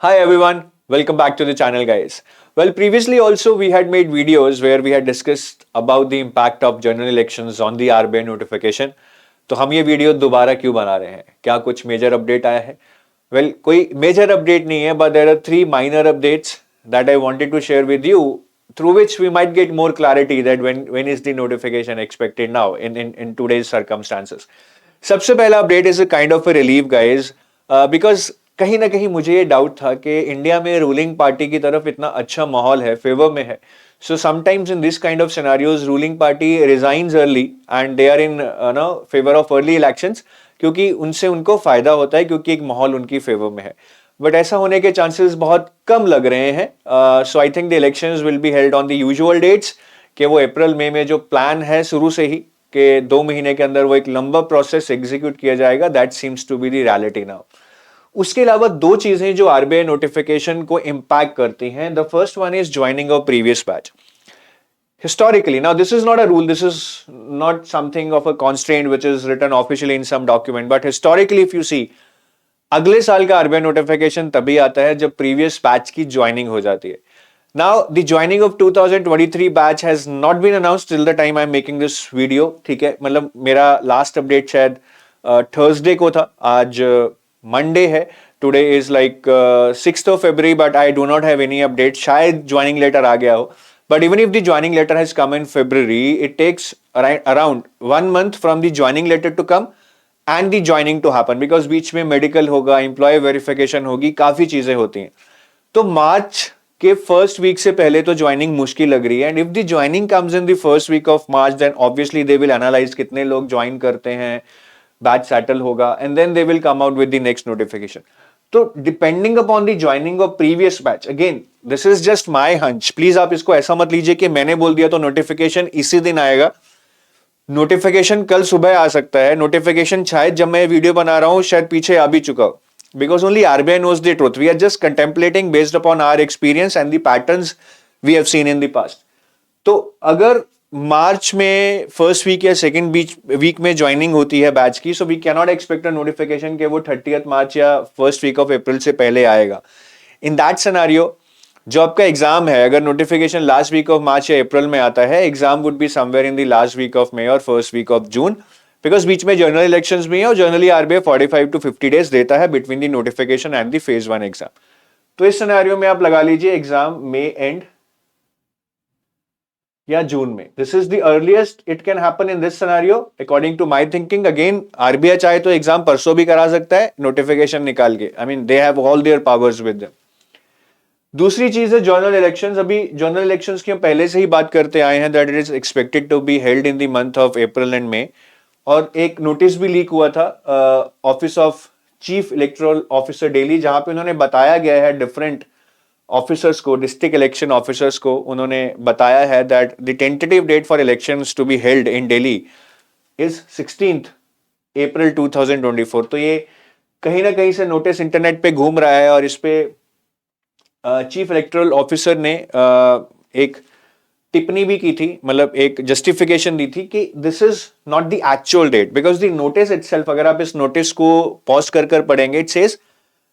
Hi everyone, welcome back to the channel guys. Well, previously also we had made videos where we had discussed about the impact of general elections on the RBI notification. तो हम ये video दोबारा क्यों बना रहे हैं? क्या कुछ मेजर अपडेट आया है? Well, कोई मेजर अपडेट नहीं है, but there are three minor updates that I wanted to share with you, through which we might get more clarity that when is the notification expected now in today's circumstances. सबसे पहला update is a kind of a relief guys, because कहीं ना कहीं मुझे ये doubt था कि India में रूलिंग पार्टी की तरफ इतना अच्छा माहौल है, फेवर में है. So sometimes in this kind of scenarios ruling party resigns early and they are in no favour of early elections, क्योंकि उनसे उनको फायदा होता है क्योंकि एक माहौल उनकी फेवर में है. बट ऐसा होने के चांसेस बहुत कम लग रहे हैं. So I think the elections will be held on the usual dates, कि वो अप्रैल मई में जो प्लान है शुरू से ही कि 2 महीने के अंदर वो एक लंबा प्रोसेस एग्जीक्यूट किया जाएगा, that seems to be the reality now. उसके अलावा दो चीजें जो आरबीआई नोटिफिकेशन को इंपैक्ट करती हैं. The first one is joining of previous batch. Historically, now this is not a rule, this is not something of a constraint which is written officially in some document, but historically if you see, अगले साल का RBI notification तभी आता है जब previous batch की joining हो जाती है. Now the joining of 2023 batch has not been announced till the time I'm making this video. ठीक है, मतलब मेरा लास्ट अपडेट शायद थर्सडे को था, आज मंडे है. Today is like 6th of February, but I do not have any update. शायद ज्वाइनिंग लेटर आ गया हो, but even if the joining letter has come in February, it takes around 1 month from the joining letter to come and the joining to happen, because बीच में medical होगा, employ verification होगी, काफी चीजें होती हैं. तो मार्च के फर्स्ट वीक से पहले तो ज्वाइनिंग मुश्किल लग रही है. And if the joining comes in the first week of March, then obviously they will analyse कितने लोग ज्वाइन करते हैं, बैच सेटल होगा, and then they will come out with the next notification. तो depending upon the joining of previous batch, again this is just my hunch, please आप इसको ऐसा मत लीजिए कि मैंने बोल दिया तो नोटिफिकेशन इसी दिन आएगा. नोटिफिकेशन कल सुबह आ सकता है. नोटिफिकेशन शायद जब मैं वीडियो बना रहा हूं शायद पीछे आ भी चुका हो, because only RBI knows the truth. We are just contemplating based upon our experience and the patterns we have seen in the past. तो अगर मार्च में फर्स्ट वीक या सेकेंड वीक में ज्वाइनिंग होती है बैच की, so we can not expect a notification कि वो 30th मार्च या फर्स्ट वीक ऑफ अप्रैल से पहले आएगा. इन दैट सिनेरियो जो आपका एग्जाम है, अगर notification last week of March या अप्रैल में आता है, exam would be somewhere in the last week of May और first week of June, because बीच में जनरल इलेक्शंस भी है और जनरली आरबीआई 45 to 50 डेज देता है between the notification and the phase 1 exam. तो इस सिनेरियो में आप लगा लीजिए एग्जाम मे एंड या जून में. This is the earliest it can happen in this scenario according to my thinking. Again RBI चाहे तो एग्जाम परसों भी करा सकता है नोटिफिकेशन निकाल के. I mean they have all their powers with them. दूसरी चीज है जनरल इलेक्शंस. अभी जनरल इलेक्शंस की हम पहले से ही बात करते आए हैं that it is expected to be held in the month of April and May. और एक नोटिस भी लीक हुआ था office of chief electoral officer Delhi, जहां पे उन्होंने बताया गया है डिफरेंट ऑफिसर्स को, डिस्ट्रिक्ट इलेक्शन ऑफिसर्स को उन्होंने बताया है that the tentative date for elections to be held in Delhi is 16th April 2024. तो ये कहीं ना कहीं से नोटिस इंटरनेट पे घूम रहा है और इस पे चीफ इलेक्टोरल ऑफिसर ने एक टिप्पणी भी की थी, मतलब एक जस्टिफिकेशन दी थी कि this is not the actual date, because the notice itself, अगर आप इस नोटिस को पॉज कर पढ़ेंगे, it says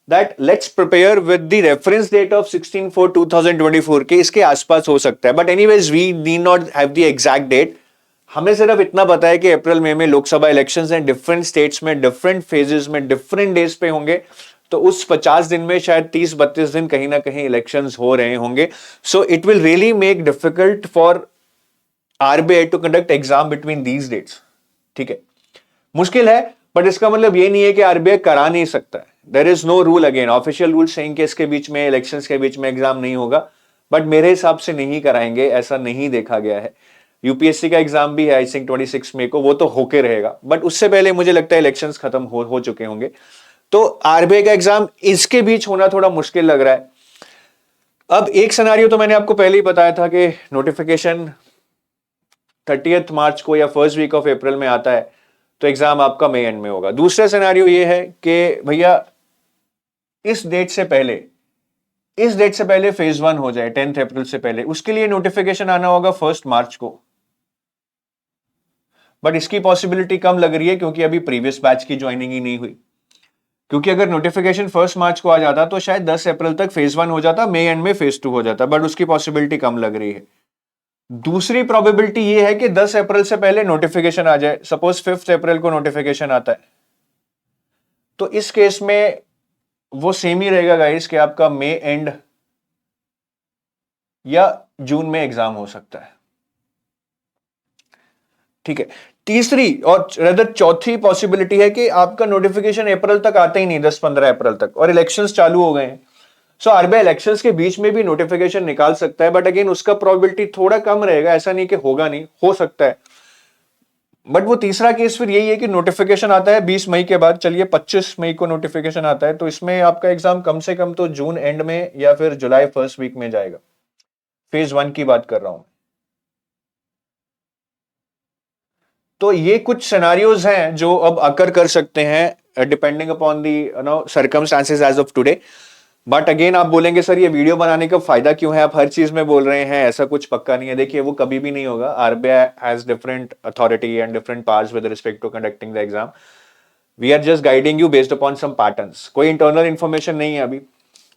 that let's prepare with the reference date of 16/4/2024 के इसके आसपास हो सकता है. But anyways we need not have the exact date. हमें सिर्फ इतना पता है कि अप्रैल मई में लोकसभा इलेक्शंस हैं, डिफरेंट स्टेट्स में डिफरेंट फेजेस में डिफरेंट डेज पे होंगे. तो उस 50 दिन में शायद 30-32 दिन कहीं ना कहीं इलेक्शंस हो रहे होंगे. So it will really make difficult for RBI to conduct exam between these dates. ठीक है, मुश्किल है, बट इसका मतलब ये नहीं है कि आरबीआई करा नहीं सकता है. There is no rule, again official rule saying कि इसके बीच में इलेक्शंस के बीच में एग्जाम नहीं होगा, बट मेरे हिसाब से नहीं कराएंगे, ऐसा नहीं देखा गया है. यूपीएससी का एग्जाम भी है आई थिंक 26 मई को, वो तो होके रहेगा, बट उससे पहले मुझे लगता है इलेक्शंस खत्म हो चुके होंगे. तो आरबीआई का एग्जाम इसके बीच होना थोड़ा मुश्किल लग रहा है. अब एक सिनेरियो तो मैंने आपको पहले ही बताया था कि नोटिफिकेशन 30th मार्च को या फर्स्ट वीक ऑफ अप्रैल में आता है तो एग्जाम आपका मई एंड में होगा. दूसरा सिनेरियो ये है कि भैया इस डेट से पहले फेज 1 हो जाए 10th अप्रैल से पहले, उसके लिए नोटिफिकेशन आना होगा 1st मार्च को. बट इसकी पॉसिबिलिटी कम लग रही है क्योंकि अभी प्रीवियस बैच की ज्वाइनिंग ही नहीं हुई. क्योंकि अगर नोटिफिकेशन 1 मार्च को आ जाता तो शायद 10 अप्रैल तक फेज 1 हो जाता, मई एंड में फेज 2 हो जाता, बट उसकी पॉसिबिलिटी कम लग रही है। दूसरी प्रोबेबिलिटी ये है कि 10 अप्रैल से पहले नोटिफिकेशन आ जाए, सपोज 5 अप्रैल को नोटिफिकेशन आता है, तो इस केस में वो सेम ही रहेगा गाइस कि आपका मई एंड या जून में एग्जाम हो सकता है। ठीक है, तीसरी और रदर चौथी पॉसिबिलिटी है कि आपका नोटिफिकेशन अप्रैल तक आता ही नहीं, 10-15 अप्रैल तक, और इलेक्शंस चालू हो गए हैं। सो आरबीआई इलेक्शंस के बीच में भी नोटिफिकेशन निकाल सकता है, बट अगेन उसका प्रोबेबिलिटी थोड़ा कम रहेगा, ऐसा नहीं कि होगा नहीं, हो सकता है। बट वो तीसरा केस फिर यही है कि नोटिफिकेशन आता है 20 मई के बाद, चलिए 25 मई को नोटिफिकेशन आता है, तो इसमें आपका एग्जाम कम से कम तो जून एंड में या फिर जुलाई फर्स्ट वीक में जाएगा। फेज 1 की बात कर रहा हूं। तो ये कुछ सिनेरियोज हैं जो अब अकर कर सकते हैं depending upon the circumstances as of today. But again आप बोलेंगे सर ये वीडियो बनाने का फायदा क्यों है, आप हर चीज में बोल रहे हैं, ऐसा कुछ पक्का नहीं है। देखिए वो कभी भी नहीं होगा। RBI has different authority and different powers with respect to conducting the exam. We are just guiding you based upon some patterns. कोई इंटरनल इन्फॉर्मेशन नहीं है, अभी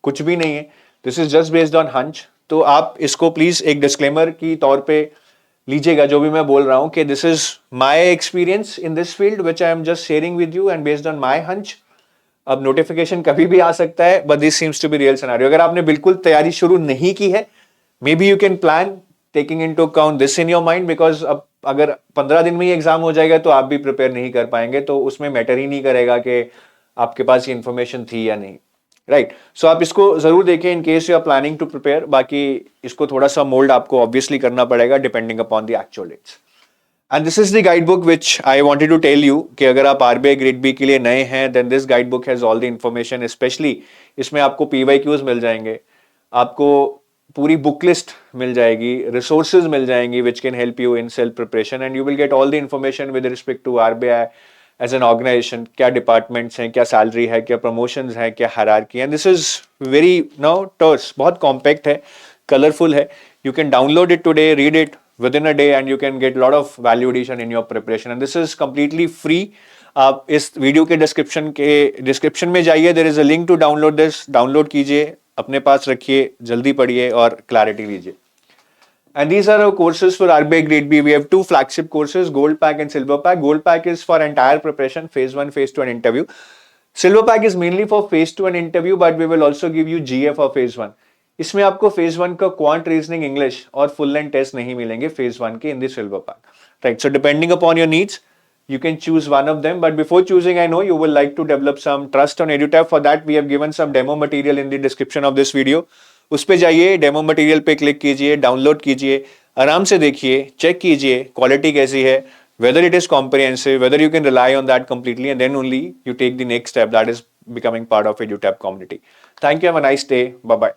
कुछ भी नहीं है, this is just based on hunch. तो आप इसको प्लीज एक डिस्क्लेमर की तौर पे लीजिएगा जो भी मैं बोल रहा हूं, कि this is my experience in this field which I am just sharing with you and based on my hunch. अब नोटिफिकेशन कभी भी आ सकता है, but this seems to be real scenario. अगर आपने बिल्कुल तैयारी शुरू नहीं की है, maybe you can plan taking into account this in your mind, because अब अगर 15 दिन में ही एग्जाम हो जाएगा तो आप भी प्रिपेयर नहीं कर पाएंगे, तो उसमें मैटर ही नहीं करेगा कि आपके पास ये इन्फॉर्मेशन थी या नहीं। राइट, सो आप इसको जरूर देखें in case you are planning to prepare. बाकी इसको थोड़ा सा मोल्ड आपको ऑब्वियसली करना पड़ेगा depending upon the actual dates. And this is the guide book which I wanted to tell you कि अगर आप आरबीआई ग्रेड बी के लिए नए हैं, then this guide book has all the information. Especially इसमें आपको पीवाईक्यूज मिल जाएंगे, आपको पूरी बुक लिस्ट मिल जाएगी, रिसोर्सेज मिल जाएंगी which can help you in self preparation, and you will get all the information with respect to RBI as an organisation. क्या departments हैं, क्या सैलरी है, क्या प्रमोशंस है, क्या हायरार्की है। दिस इज वेरी नाउ टर्स, बहुत कॉम्पैक्ट है, कलरफुल है। You can download it today, read it within a day, and you can get a lot of value addition in your preparation. And this is completely free. आप इस video के description में जाइए, there is a link to download this. Download कीजिए, अपने पास रखिए, जल्दी पढ़िए और क्लैरिटी लीजिए। And these are our courses for RBI Grade B. We have 2 flagship courses, Gold Pack and Silver Pack. Gold Pack is for entire preparation, phase 1, phase 2 and interview. Silver Pack is mainly for phase 2 and interview, but we will also give you GA for phase 1. इसमें आपको phase 1 का quant, reasoning, English और full length test नहीं मिलेंगे phase 1 के in the silver pack. Right, so depending upon your needs you can choose one of them, but before choosing I know you will like to develop some trust on EduTap. For that we have given some demo material in the description of this video. उस पे जाइए, demo material पे click कीजिए, download कीजिए, आराम से देखिए, check कीजिए क्वालिटी कैसी है, whether it is comprehensive, whether you can rely on that completely, and then only you take the next step, that is becoming part of EduTap community. Thank you, have a nice day, bye bye.